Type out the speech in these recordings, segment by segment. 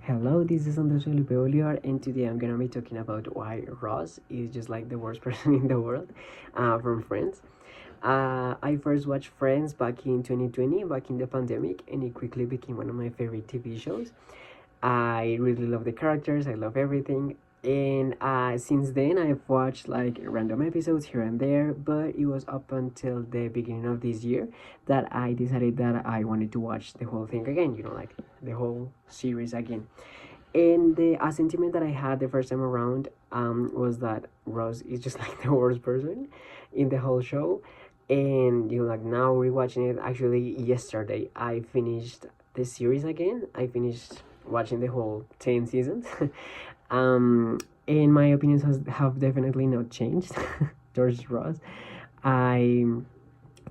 Hello, this is Andres Felipe Olivar, and today I'm gonna be talking about why Ross is just like the worst person in the world from Friends. I first watched Friends back in 2020, back in the pandemic, and it quickly became one of my favorite TV shows. I really love the characters, I love everything. And since then, I've watched like random episodes here and there, but it was up until the beginning of this year that I decided that I wanted to watch the whole thing again, like the whole series again. And the sentiment that I had the first time around was that Ross is just like the worst person in the whole show. And like now rewatching it, actually yesterday I finished the series again. I finished watching the whole 10 seasons. um, and my opinions have definitely not changed towards Ross. I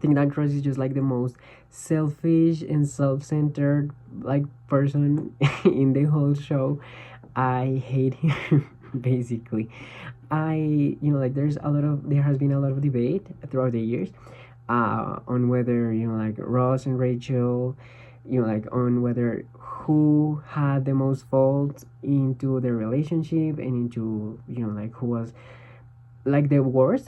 think that Ross is just like the most selfish and self-centered like person in the whole show. I hate him basically. Like there has been a lot of debate throughout the years on whether like Ross and Rachel, like on whether who had the most fault into their relationship and into like who was like the worst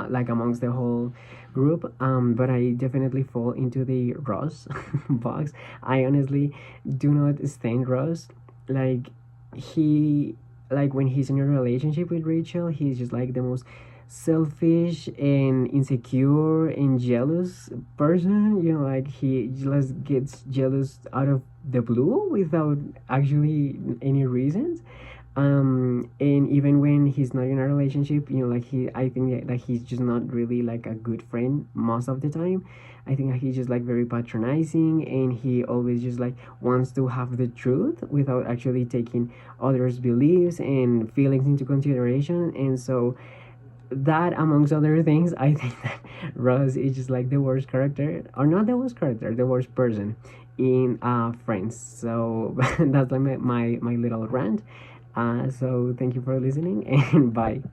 like amongst the whole group. But I definitely fall into the Ross box. I honestly do not stand Ross. Like he like when he's in a relationship with Rachel, he's just like the most selfish and insecure and jealous person. Like he just gets jealous out of the blue without actually any reasons. And even when he's not in a relationship, like I think that he's just not really like a good friend most of the time. I think that he's just like very patronizing, and he always just like wants to have the truth without actually taking others beliefs and feelings into consideration. And so that amongst other things, I think that Ross is just like the worst character, or not the worst character, the worst person in Friends. So that's like my little rant. So thank you for listening, and bye.